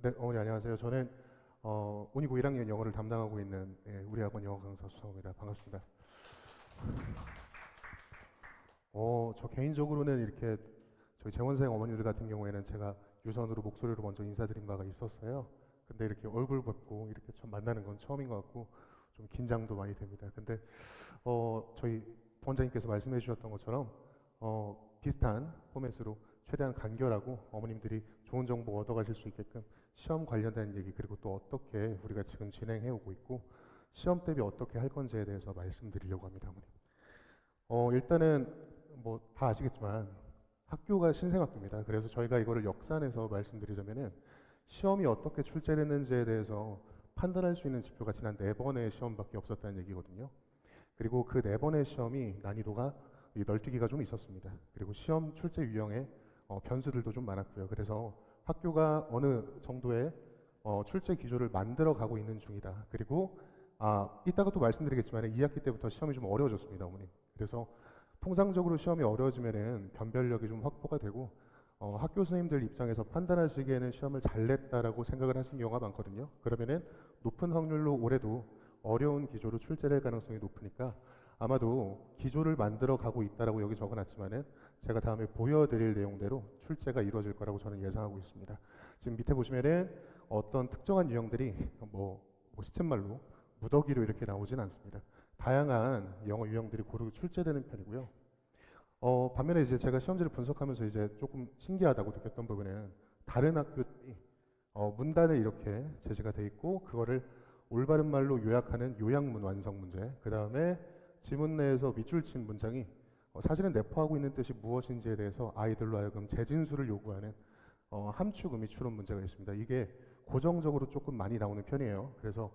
네, 어머니 안녕하세요. 저는 운이고 1학년 영어를 담당하고 있는 우리 학원 영어 강사 수성입니다. 반갑습니다. 저 개인적으로는 이렇게 저희 재원생 어머니들 같은 경우에는 제가 유선으로 목소리로 먼저 인사드린 바가 있었어요. 근데 이렇게 얼굴 뵙고 이렇게 처음 만나는 건 처음인 것 같고 좀 긴장도 많이 됩니다. 근데 저희 원장님께서 말씀해 주셨던 것처럼 비슷한 포맷으로 최대한 간결하고 어머님들이 좋은 정보 얻어가실 수 있게끔 시험 관련된 얘기 그리고 또 어떻게 우리가 지금 진행해 오고 있고 시험 대비 어떻게 할 건지에 대해서 말씀드리려고 합니다, 어머님. 일단은 뭐 다 아시겠지만 학교가 신생학교입니다. 그래서 저희가 이거를 역산해서 말씀드리자면은 시험이 어떻게 출제됐는지에 대해서 판단할 수 있는 지표가 지난 네 번의 시험밖에 없었다는 얘기거든요. 그리고 그 네 번의 시험이 난이도가 이 널뛰기가 좀 있었습니다. 그리고 시험 출제 유형의 변수들도 좀 많았고요. 그래서 학교가 어느 정도의 출제 기조를 만들어 가고 있는 중이다. 그리고 이따가 또 말씀드리겠지만 2학기 때부터 시험이 좀 어려워졌습니다, 어머님. 그래서 통상적으로 시험이 어려워지면은 변별력이 좀 확보가 되고 학교 선생님들 입장에서 판단하시기에는 시험을 잘 냈다라고 생각을 하시는 경우가 많거든요. 그러면은 높은 확률로 올해도 어려운 기조로 출제될 가능성이 높으니까 아마도 기조를 만들어 가고 있다라고 여기 적어놨지만은 제가 다음에 보여드릴 내용대로 출제가 이루어질 거라고 저는 예상하고 있습니다. 지금 밑에 보시면은 어떤 특정한 유형들이 뭐 시쳇말로 무더기로 이렇게 나오진 않습니다. 다양한 영어 유형들이 고르게 출제되는 편이고요. 반면에 이제 제가 시험지를 분석하면서 이제 조금 신기하다고 느꼈던 부분은 다른 학교들이 문단을 이렇게 제시가 돼 있고 그거를 올바른 말로 요약하는 요약문 완성 문제, 그 다음에 지문 내에서 밑줄 친 문장이 사실은 내포하고 있는 뜻이 무엇인지에 대해서 아이들로 하여금 재진술을 요구하는 함축 의미 추론 문제가 있습니다. 이게 고정적으로 조금 많이 나오는 편이에요. 그래서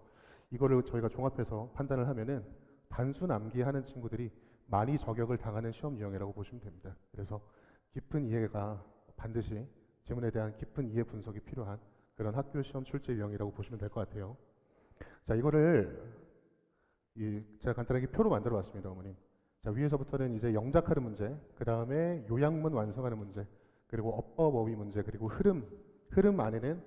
이거를 저희가 종합해서 판단을 하면은 단순 암기하는 친구들이 많이 저격을 당하는 시험 유형이라고 보시면 됩니다. 그래서 깊은 이해가 반드시 지문에 대한 깊은 이해 분석이 필요한 그런 학교 시험 출제 유형이라고 보시면 될 것 같아요. 자, 이거를 제가 간단하게 표로 만들어 봤습니다, 어머님. 자, 위에서부터는 이제 영작하는 문제, 그 다음에 요약문 완성하는 문제, 그리고 어법 어휘 문제, 그리고 흐름 안에는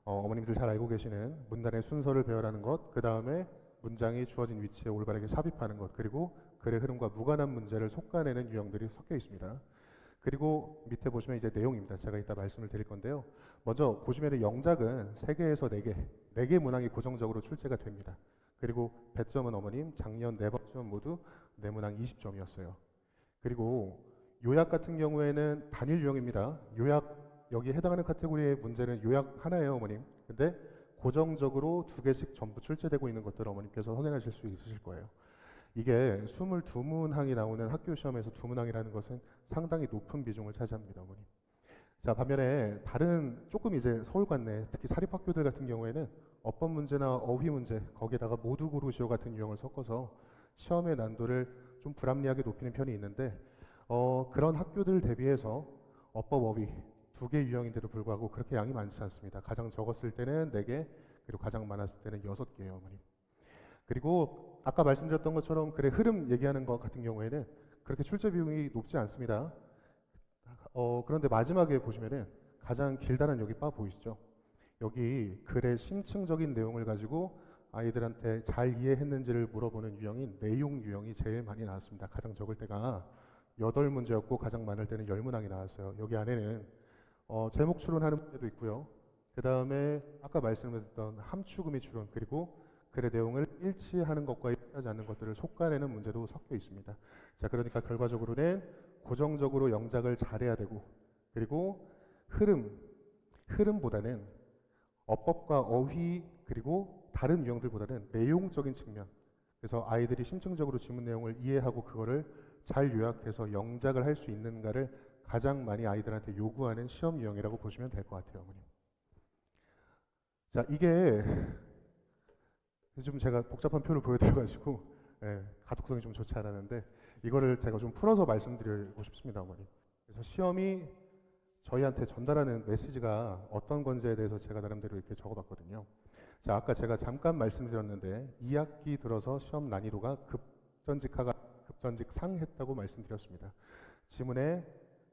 어머님들 잘 알고 계시는 문단의 순서를 배열하는 것, 그 다음에 문장이 주어진 위치에 올바르게 삽입하는 것, 그리고 글의 흐름과 무관한 문제를 속아내는 유형들이 섞여 있습니다. 그리고 밑에 보시면 이제 내용입니다. 제가 이따 말씀을 드릴 건데요. 먼저 보시면 영작은 3개에서 4개, 4개 문항이 고정적으로 출제가 됩니다. 그리고 배점은 어머님 작년 4번 시험 모두 내문항 20점이었어요. 그리고 요약 같은 경우에는 단일 유형입니다. 요약 여기에 해당하는 카테고리의 문제는 요약 하나예요, 어머님. 근데 고정적으로 2개씩 전부 출제되고 있는 것들을 어머님께서 확인하실 수 있으실 거예요. 이게 22문항이 나오는 학교 시험에서 2문항이라는 것은 상당히 높은 비중을 차지합니다, 어머님. 자, 반면에 다른 조금 이제 서울 관내, 특히 사립학교들 같은 경우에는 어법 문제나 어휘 문제, 거기에다가 모두 고르시오 같은 유형을 섞어서 시험의 난도를 좀 불합리하게 높이는 편이 있는데, 그런 학교들 대비해서 어법 어휘 2개 유형인데도 불구하고 그렇게 양이 많지 않습니다. 가장 적었을 때는 4개, 그리고 가장 많았을 때는 6개예요, 어머님. 그리고 아까 말씀드렸던 것처럼 글의 흐름 얘기하는 것 같은 경우에는 그렇게 출제 비용이 높지 않습니다. 그런데 마지막에 보시면은 가장 길다는 여기 바 보이시죠? 여기 글의 심층적인 내용을 가지고 아이들한테 잘 이해했는지를 물어보는 유형인 내용 유형이 제일 많이 나왔습니다. 가장 적을 때가 8문제였고 가장 많을 때는 10문항이 나왔어요. 여기 안에는 제목 추론하는 문제도 있고요. 그 다음에 아까 말씀드렸던 함축음이 추론 그리고 글의 내용을 일치하는 것과 일치하지 않는 것들을 속아내는 문제도 섞여 있습니다. 자, 그러니까 결과적으로는 고정적으로 영작을 잘해야 되고 그리고 흐름보다는 어법과 어휘 그리고 다른 유형들보다는 내용적인 측면 그래서 아이들이 심층적으로 지문 내용을 이해하고 그거를 잘 요약해서 영작을 할 수 있는가를 가장 많이 아이들한테 요구하는 시험 유형이라고 보시면 될 것 같아요, 어머님. 자, 이게 좀 제가 복잡한 표를 보여드려가지고 가독성이 좀 좋지 않았는데 이거를 제가 좀 풀어서 말씀드리고 싶습니다, 어머니. 그래서 시험이 저희한테 전달하는 메시지가 어떤 건지에 대해서 제가 나름대로 이렇게 적어봤거든요. 자, 아까 제가 잠깐 말씀드렸는데 2학기 들어서 시험 난이도가 급전직 상했다고 말씀드렸습니다. 지문에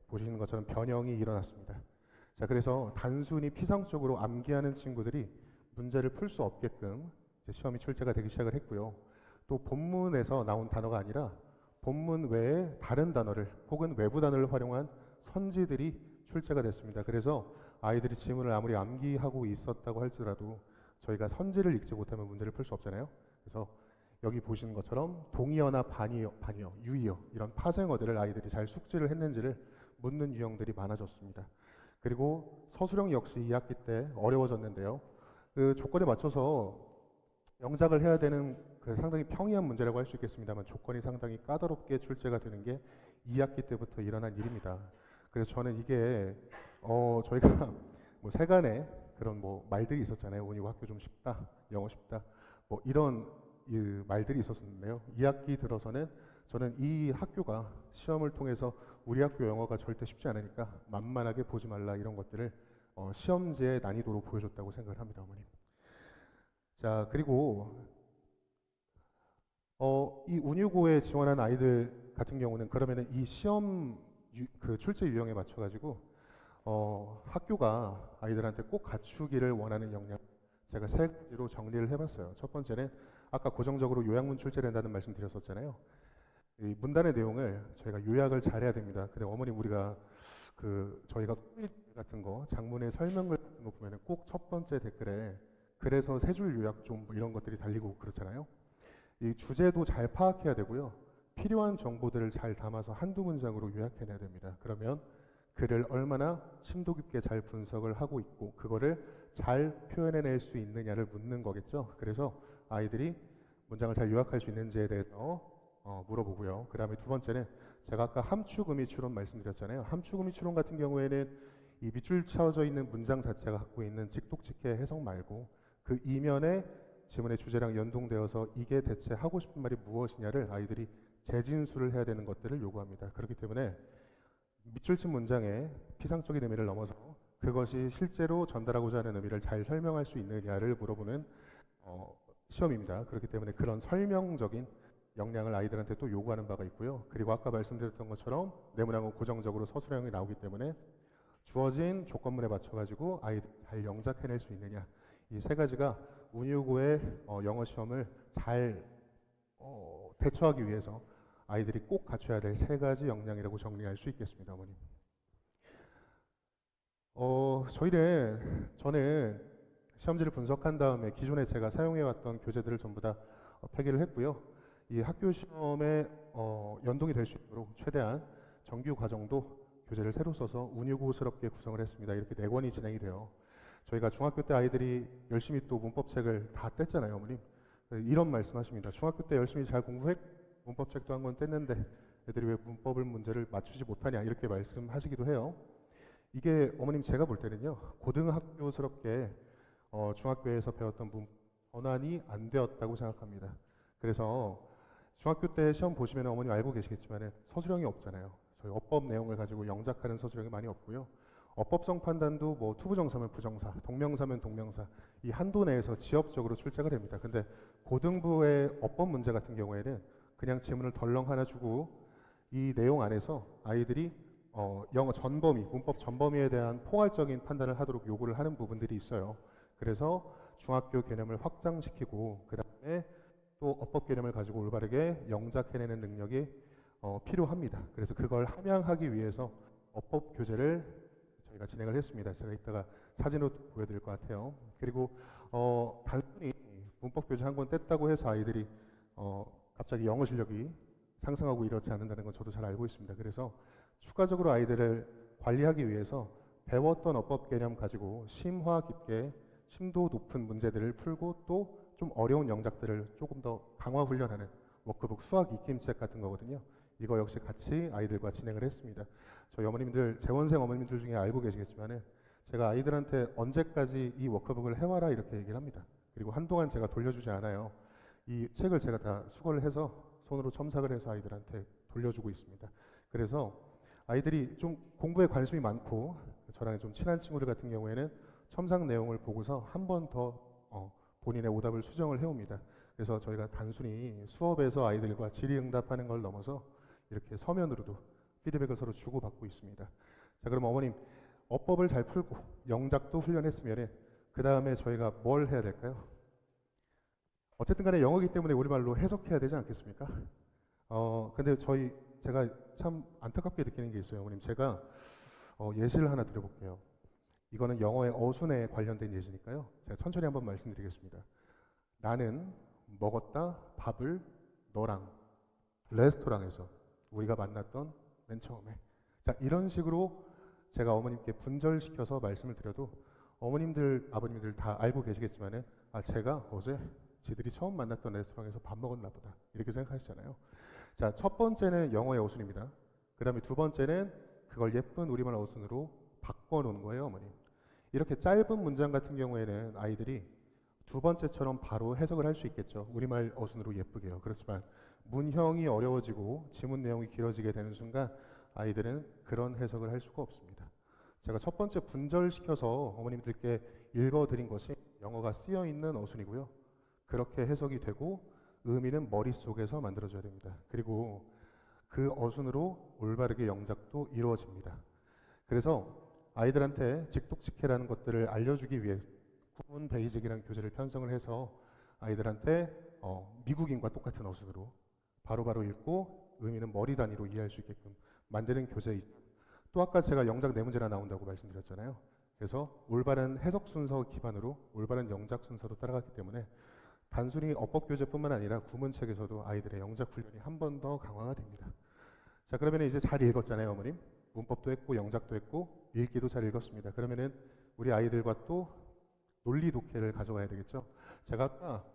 보시는 것처럼 변형이 일어났습니다. 자, 그래서 단순히 피상적으로 암기하는 친구들이 문제를 풀 수 없게끔 이제 시험이 출제가 되기 시작을 했고요. 또 본문에서 나온 단어가 아니라 본문 외에 다른 단어를 혹은 외부 단어를 활용한 선지들이 출제가 됐습니다. 그래서 아이들이 지문을 아무리 암기하고 있었다고 할지라도 저희가 선지를 읽지 못하면 문제를 풀 수 없잖아요. 그래서 여기 보시는 것처럼 동의어나 반의어, 유의어 이런 파생어들을 아이들이 잘 숙지를 했는지를 묻는 유형들이 많아졌습니다. 그리고 서술형 역시 2학기 때 어려워졌는데요. 그 조건에 맞춰서 영작을 해야 되는 그 상당히 평이한 문제라고 할 수 있겠습니다만 조건이 상당히 까다롭게 출제가 되는 게 2학기 때부터 일어난 일입니다. 그래서 저는 이게 저희가 뭐 세간에 그런 뭐 말들이 있었잖아요. 운이고 학교 좀 쉽다, 영어 쉽다, 뭐 이런 말들이 있었는데요. 2학기 들어서는 저는 이 학교가 시험을 통해서 우리 학교 영어가 절대 쉽지 않으니까 만만하게 보지 말라 이런 것들을 시험지의 난이도로 보여줬다고 생각을 합니다, 어머님. 자, 그리고 이 운유고에 지원한 아이들 같은 경우는 그러면은 이 시험 그 출제 유형에 맞춰가지고 학교가 아이들한테 꼭 갖추기를 원하는 역량 제가 세 가지로 정리를 해봤어요. 첫 번째는 아까 고정적으로 요약문 출제된다는 말씀 드렸었잖아요. 이 문단의 내용을 저희가 요약을 잘해야 됩니다. 근데 어머님 우리가 저희가 퀴즈 같은 거 장문의 설명글 같은 거 보면은 꼭 첫 번째 댓글에 그래서 세 줄 요약 좀 뭐 이런 것들이 달리고 그렇잖아요. 이 주제도 잘 파악해야 되고요. 필요한 정보들을 잘 담아서 한두 문장으로 요약해내야 됩니다. 그러면 글을 얼마나 심도 깊게 잘 분석을 하고 있고 그거를 잘 표현해낼 수 있느냐를 묻는 거겠죠. 그래서 아이들이 문장을 잘 요약할 수 있는지에 대해서 물어보고요. 그 다음에 두 번째는 제가 아까 함축의미 추론 말씀드렸잖아요. 함축의미 추론 같은 경우에는 이 밑줄 쳐져 있는 문장 자체가 갖고 있는 직독직해 해석 말고 그 이면에 지문의 주제랑 연동되어서 이게 대체 하고 싶은 말이 무엇이냐를 아이들이 재진술을 해야 되는 것들을 요구합니다. 그렇기 때문에 밑줄 친 문장의 피상적인 의미를 넘어서 그것이 실제로 전달하고자 하는 의미를 잘 설명할 수 있느냐를 물어보는 시험입니다. 그렇기 때문에 그런 설명적인 역량을 아이들한테 또 요구하는 바가 있고요. 그리고 아까 말씀드렸던 것처럼 네모나고 고정적으로 서술형이 나오기 때문에 주어진 조건문에 맞춰가지고 아이들 잘 영작해낼 수 있느냐 이 세 가지가 운유고의 영어 시험을 잘 대처하기 위해서 아이들이 꼭 갖춰야 될 세 가지 역량이라고 정리할 수 있겠습니다, 어머님. 저는 시험지를 분석한 다음에 기존에 제가 사용해왔던 교재들을 전부 다 폐기를 했고요. 이 학교 시험에 연동이 될 수 있도록 최대한 정규 과정도 교재를 새로 써서 운유고스럽게 구성을 했습니다. 이렇게 4권이 진행이 돼요. 저희가 중학교 때 아이들이 열심히 또 문법책을 다 뗐잖아요, 어머님. 이런 말씀하십니다. 중학교 때 열심히 잘 공부했 문법책도 한 권 뗐는데 애들이 왜 문법을 문제를 맞추지 못하냐 이렇게 말씀하시기도 해요. 이게 어머님 제가 볼 때는요 고등학교스럽게 중학교에서 배웠던 전환이 안 되었다고 생각합니다. 그래서 중학교 때 시험 보시면 어머님 알고 계시겠지만 서술형이 없잖아요. 저희 어법 내용을 가지고 영작하는 서술형이 많이 없고요. 어법성 판단도 뭐 투부정사면 부정사, 동명사면 동명사 이 한도 내에서 지역적으로 출제가 됩니다. 근데 고등부의 어법 문제 같은 경우에는 그냥 지문을 덜렁 하나 주고 이 내용 안에서 아이들이 영어 전범위, 문법 전범위에 대한 포괄적인 판단을 하도록 요구를 하는 부분들이 있어요. 그래서 중학교 개념을 확장시키고 그 다음에 또 어법 개념을 가지고 올바르게 영작해내는 능력이 필요합니다. 그래서 그걸 함양하기 위해서 어법 교재를 저희가 진행을 했습니다. 제가 이따가 사진으로 보여드릴 것 같아요. 그리고 단순히 문법 교재 한 권 뗐다고 해서 아이들이 갑자기 영어 실력이 상승하고 이렇지 않는다는 건 저도 잘 알고 있습니다. 그래서 추가적으로 아이들을 관리하기 위해서 배웠던 어법 개념 가지고 심화 깊게 심도 높은 문제들을 풀고 또 좀 어려운 영작들을 조금 더 강화 훈련하는 워크북 수학 익힘책 같은 거거든요. 이거 역시 같이 아이들과 진행을 했습니다. 저희 어머님들, 재원생 어머님들 중에 알고 계시겠지만은 제가 아이들한테 언제까지 이 워크북을 해와라 이렇게 얘기를 합니다. 그리고 한동안 제가 돌려주지 않아요. 이 책을 제가 다 수거를 해서 손으로 첨삭을 해서 아이들한테 돌려주고 있습니다. 그래서 아이들이 좀 공부에 관심이 많고 저랑 좀 친한 친구들 같은 경우에는 첨삭 내용을 보고서 한 번 더 본인의 오답을 수정을 해옵니다. 그래서 저희가 단순히 수업에서 아이들과 질의응답하는 걸 넘어서 이렇게 서면으로도 피드백을 서로 주고받고 있습니다. 자, 그럼 어머님 어법을 잘 풀고 영작도 훈련했으면 그 다음에 저희가 뭘 해야 될까요? 어쨌든 간에 영어이기 때문에 우리말로 해석해야 되지 않겠습니까? 근데 제가 참 안타깝게 느끼는 게 있어요, 어머님. 제가 예시를 하나 드려볼게요. 이거는 영어의 어순에 관련된 예시니까요. 제가 천천히 한번 말씀드리겠습니다. 나는 먹었다 밥을 너랑 레스토랑에서 우리가 만났던 맨 처음에. 자, 이런 식으로 제가 어머님께 분절시켜서 말씀을 드려도 어머님들, 아버님들 다 알고 계시겠지만은 제가 어제 지들이 처음 만났던 레스토랑에서 밥 먹었나 보다. 이렇게 생각하시잖아요. 자, 첫 번째는 영어의 어순입니다. 그 다음에 두 번째는 그걸 예쁜 우리말 어순으로 바꿔놓은 거예요, 어머님. 이렇게 짧은 문장 같은 경우에는 아이들이 두 번째처럼 바로 해석을 할 수 있겠죠. 우리말 어순으로 예쁘게요. 그렇지만 문형이 어려워지고 지문 내용이 길어지게 되는 순간 아이들은 그런 해석을 할 수가 없습니다. 제가 첫 번째 분절시켜서 어머님들께 읽어드린 것이 영어가 쓰여있는 어순이고요. 그렇게 해석이 되고 의미는 머릿속에서 만들어져야 됩니다. 그리고 그 어순으로 올바르게 영작도 이루어집니다. 그래서 아이들한테 직독직해라는 것들을 알려주기 위해 구문 베이직이라는 교재를 편성을 해서 아이들한테 미국인과 똑같은 어순으로 바로바로 읽고 의미는 머리 단위로 이해할 수 있게끔 만드는 교재. 또 아까 제가 영작 네 문제나 나온다고 말씀드렸잖아요. 그래서 올바른 해석 순서 기반으로 올바른 영작 순서로 따라갔기 때문에 단순히 어법 교재뿐만 아니라 구문책에서도 아이들의 영작 훈련이 한 번 더 강화가 됩니다. 자, 그러면 이제 잘 읽었잖아요, 어머님. 문법도 했고 영작도 했고 읽기도 잘 읽었습니다. 그러면은 우리 아이들과 또 논리 독해를 가져가야 되겠죠. 제가 아까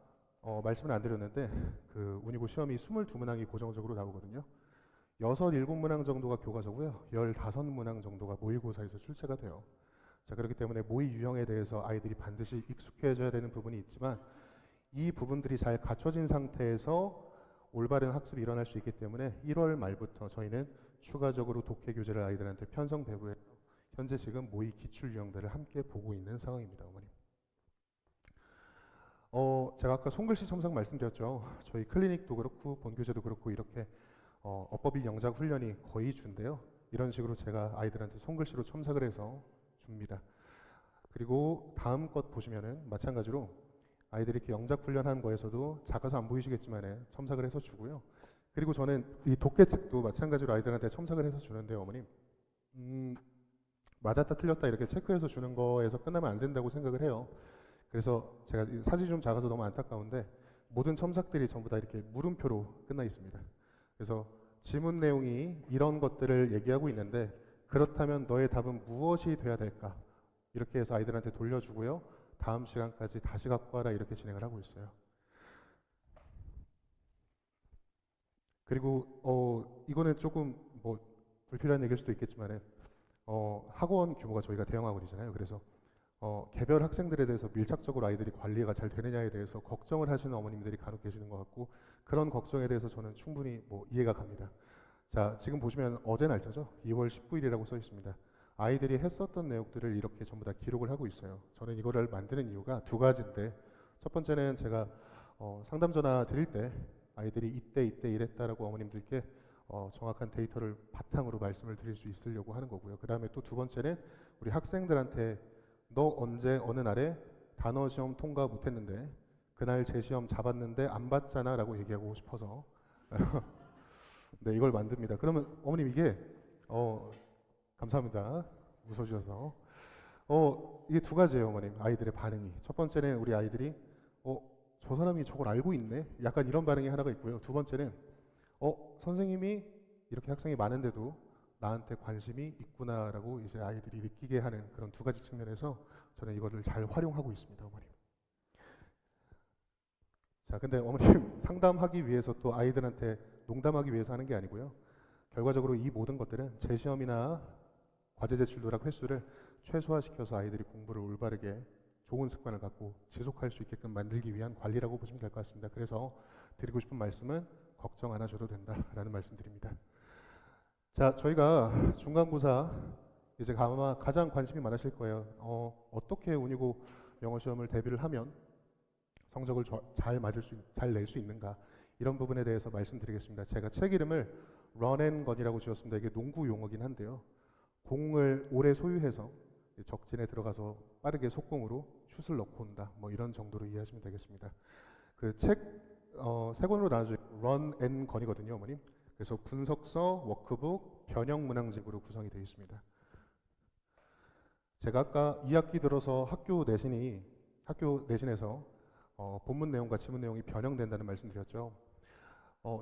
말씀을 안 드렸는데 그 운이고 시험이 22문항이 고정적으로 나오거든요. 6, 7문항 정도가 교과서고요. 15문항 정도가 모의고사에서 출제가 돼요. 자, 그렇기 때문에 모의 유형에 대해서 아이들이 반드시 익숙해져야 되는 부분이 있지만 이 부분들이 잘 갖춰진 상태에서 올바른 학습이 일어날 수 있기 때문에 1월 말부터 저희는 추가적으로 독해 교재를 아이들한테 편성 배부해서 현재 지금 모의 기출 유형들을 함께 보고 있는 상황입니다, 어머님. 제가 아까 손글씨 첨삭 말씀드렸죠. 저희 클리닉도 그렇고 본교재도 그렇고 이렇게 어법인 영작 훈련이 거의 준대요. 이런 식으로 제가 아이들한테 손글씨로 첨삭을 해서 줍니다. 그리고 다음 것 보시면은 마찬가지로 아이들이 이렇게 영작 훈련한 거에서도 작아서 안 보이시겠지만 첨삭을 해서 주고요. 그리고 저는 이 독해책도 마찬가지로 아이들한테 첨삭을 해서 주는데요, 어머님. 맞았다 틀렸다 이렇게 체크해서 주는 거에서 끝나면 안 된다고 생각을 해요. 그래서 제가 사진이 좀 작아서 너무 안타까운데 모든 첨삭들이 전부 다 이렇게 물음표로 끝나 있습니다. 그래서 지문 내용이 이런 것들을 얘기하고 있는데 그렇다면 너의 답은 무엇이 돼야 될까? 이렇게 해서 아이들한테 돌려주고요. 다음 시간까지 다시 갖고 와라 이렇게 진행을 하고 있어요. 그리고 이거는 조금 뭐 불필요한 얘기일 수도 있겠지만은 학원 규모가 저희가 대형 학원이잖아요. 그래서 개별 학생들에 대해서 밀착적으로 아이들이 관리가 잘 되느냐에 대해서 걱정을 하시는 어머님들이 간혹 계시는 것 같고 그런 걱정에 대해서 저는 충분히 이해가 갑니다. 자, 지금 보시면 어제 날짜죠. 2월 19일이라고 써 있습니다. 아이들이 했었던 내용들을 이렇게 전부 다 기록을 하고 있어요. 저는 이거를 만드는 이유가 두 가지인데 첫 번째는 제가 상담 전화 드릴 때 아이들이 이때 이랬다라고 어머님들께 정확한 데이터를 바탕으로 말씀을 드릴 수 있으려고 하는 거고요. 그 다음에 또 두 번째는 우리 학생들한테 너 언제 어느 날에 단어 시험 통과 못했는데 그날 제 시험 잡았는데 안 봤잖아 라고 얘기하고 싶어서 네, 이걸 만듭니다. 그러면 어머님 이게 감사합니다. 웃어주셔서 이게 두 가지예요, 어머님. 아이들의 반응이. 첫 번째는 우리 아이들이 저 사람이 저걸 알고 있네? 약간 이런 반응이 하나가 있고요. 두 번째는 선생님이 이렇게 학생이 많은데도 나한테 관심이 있구나라고 이제 아이들이 느끼게 하는 그런 두 가지 측면에서 저는 이거를 잘 활용하고 있습니다, 어머님. 자, 근데 어머님 상담하기 위해서 또 아이들한테 농담하기 위해서 하는 게 아니고요. 결과적으로 이 모든 것들은 재시험이나 과제 제출 누락 횟수를 최소화시켜서 아이들이 공부를 올바르게 좋은 습관을 갖고 지속할 수 있게끔 만들기 위한 관리라고 보시면 될 것 같습니다. 그래서 드리고 싶은 말씀은 걱정 안 하셔도 된다라는 말씀드립니다. 자, 저희가 중간고사 이제 아마 가장 관심이 많으실 거예요. 어떻게 운이고 영어 시험을 대비를 하면 성적을 잘 낼 수 있는가 이런 부분에 대해서 말씀드리겠습니다. 제가 책 이름을 Run and Gun이라고 지었습니다. 이게 농구 용어긴 한데요. 공을 오래 소유해서 적진에 들어가서 빠르게 속공으로 슛을 넣고 온다. 뭐 이런 정도로 이해하시면 되겠습니다. 그 책 세 권으로 나눠져 있고 Run and Gun이거든요, 어머님. 그래서 분석서, 워크북, 변형 문항집으로 구성이 되어 있습니다. 제가 아까 2학기 들어서 학교 내신에서 본문 내용과 지문 내용이 변형된다는 말씀드렸죠.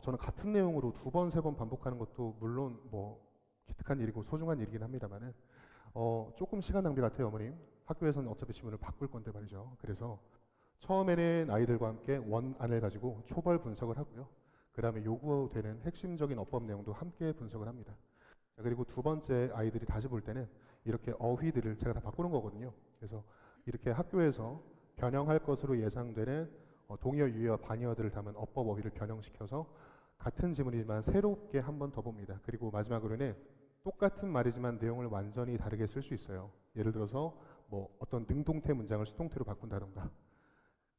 저는 같은 내용으로 두 번, 세 번 반복하는 것도 물론 뭐 기특한 일이고 소중한 일이긴 합니다만은 조금 시간 낭비 같아요, 어머님. 학교에서는 어차피 지문을 바꿀 건데 말이죠. 그래서 처음에는 아이들과 함께 원안을 가지고 초벌 분석을 하고요. 그 다음에 요구되는 핵심적인 어법 내용도 함께 분석을 합니다. 자, 그리고 두 번째 아이들이 다시 볼 때는 이렇게 어휘들을 제가 다 바꾸는 거거든요. 그래서 이렇게 학교에서 변형할 것으로 예상되는 동의어, 유의어, 반의어들을 담은 어법 어휘를 변형시켜서 같은 지문이지만 새롭게 한 번 더 봅니다. 그리고 마지막으로는 똑같은 말이지만 내용을 완전히 다르게 쓸 수 있어요. 예를 들어서 뭐 어떤 능동태 문장을 수동태로 바꾼다던가,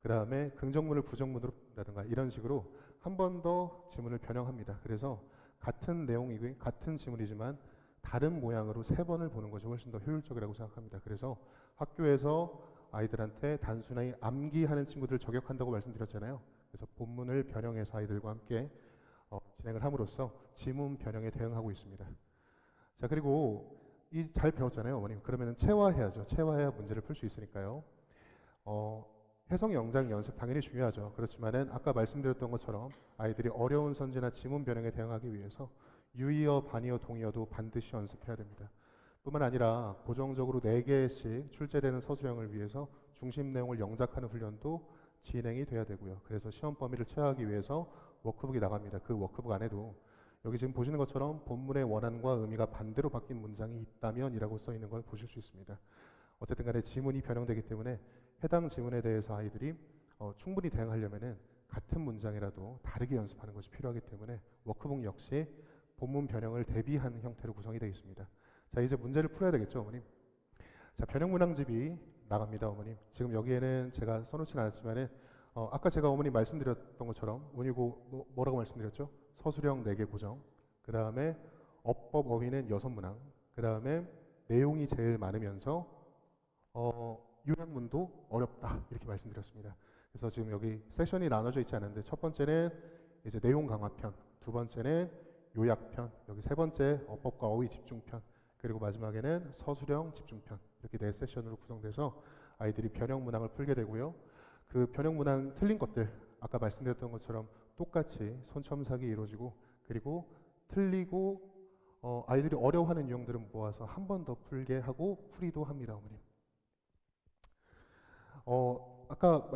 그 다음에 긍정문을 부정문으로 바꾼다던가 이런 식으로 한 번 더 지문을 변형합니다. 그래서 같은 내용이고 같은 지문이지만 다른 모양으로 세 번을 보는 것이 훨씬 더 효율적이라고 생각합니다. 그래서 학교에서 아이들한테 단순히 암기하는 친구들을 저격한다고 말씀드렸잖아요. 그래서 본문을 변형해서 아이들과 함께 진행을 함으로써 지문 변형에 대응하고 있습니다. 자, 그리고 잘 배웠잖아요, 어머님. 그러면 체화해야죠. 체화해야 문제를 풀 수 있으니까요. 해석 영장 연습 당연히 중요하죠. 그렇지만은 아까 말씀드렸던 것처럼 아이들이 어려운 선지나 지문 변형에 대응하기 위해서 유의어, 반의어, 동의어도 반드시 연습해야 됩니다. 뿐만 아니라 고정적으로 4개씩 출제되는 서술형을 위해서 중심 내용을 영작하는 훈련도 진행이 돼야 되고요. 그래서 시험 범위를 체화하기 위해서 워크북이 나갑니다. 그 워크북 안에도 여기 지금 보시는 것처럼 본문의 원안과 의미가 반대로 바뀐 문장이 있다면 이라고 써 있는 걸 보실 수 있습니다. 어쨌든 간에 지문이 변형되기 때문에 해당 지문에 대해서 아이들이 충분히 대응하려면은 같은 문장이라도 다르게 연습하는 것이 필요하기 때문에 워크북 역시 본문 변형을 대비한 형태로 구성이 되어 있습니다. 자, 이제 문제를 풀어야 되겠죠, 어머님. 자, 변형 문항집이 나갑니다, 어머님. 지금 여기에는 제가 써놓지는 않았지만은 아까 제가 어머님 말씀드렸던 것처럼 운이고 뭐라고 말씀드렸죠? 서술형 4개 고정, 그 다음에 어법 어휘는 6문항, 그 다음에 내용이 제일 많으면서 요약문도 어렵다 이렇게 말씀드렸습니다. 그래서 지금 여기 세션이 나눠져 있지 않은데 첫 번째는 이제 내용 강화편, 두 번째는 요약편, 여기 세 번째 어법과 어휘 집중편, 그리고 마지막에는 서술형 집중편, 이렇게 4세션으로 구성돼서 아이들이 변형 문항을 풀게 되고요. 그 변형 문항 틀린 것들 아까 말씀드렸던 것처럼 똑같이 손첨삭이 이루어지고, 그리고 틀리고 아이들이 어려워하는 유형들은 모아서 한 번 더 풀게 하고 풀이도 합니다, 어머님. 아까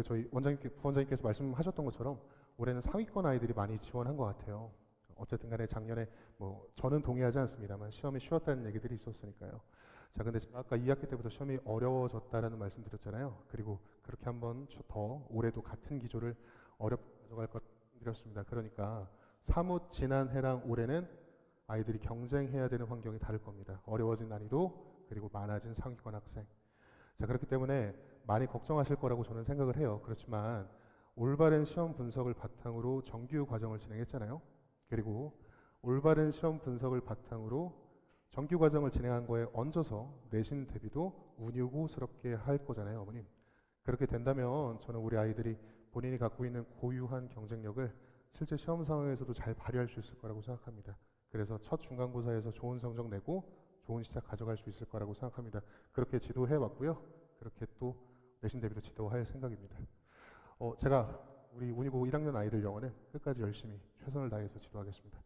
저희 부원장님께서 말씀하셨던 것처럼 올해는 상위권 아이들이 많이 지원한 것 같아요. 어쨌든 간에 작년에 뭐 저는 동의하지 않습니다만 시험이 쉬웠다는 얘기들이 있었으니까요. 자, 근데 아까 2학기 때부터 시험이 어려워졌다라는 말씀 드렸잖아요. 그리고 그렇게 한 번 더 올해도 같은 기조를 어렵게 가져갈 것 드렸습니다. 그러니까 사뭇 지난 해랑 올해는 아이들이 경쟁해야 되는 환경이 다를 겁니다. 어려워진 난이도, 그리고 많아진 상위권 학생. 자, 그렇기 때문에 많이 걱정하실 거라고 저는 생각을 해요. 그렇지만 올바른 시험 분석을 바탕으로 정규 과정을 진행했잖아요. 그리고 올바른 시험 분석을 바탕으로 정규 과정을 진행한 거에 얹어서 내신 대비도 운유고스럽게 할 거잖아요, 어머님. 그렇게 된다면 저는 우리 아이들이 본인이 갖고 있는 고유한 경쟁력을 실제 시험 상황에서도 잘 발휘할 수 있을 거라고 생각합니다. 그래서 첫 중간고사에서 좋은 성적 내고 좋은 시작 가져갈 수 있을 거라고 생각합니다. 그렇게 지도해 왔고요. 그렇게 또 내신 대비도 지도할 생각입니다. 제가 우리 운이고 1학년 아이들 영어는 끝까지 열심히 최선을 다해서 지도하겠습니다.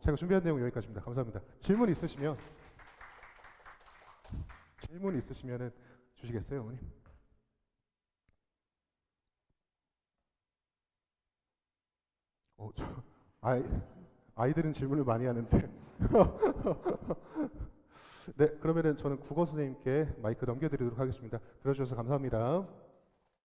제가 준비한 내용 여기까지입니다. 감사합니다. 질문 있으시면은 주시겠어요, 어머님? 아이들은 질문을 많이 하는데. 네, 그러면은 저는 국어 선생님께 마이크 넘겨드리도록 하겠습니다. 들어주셔서 감사합니다.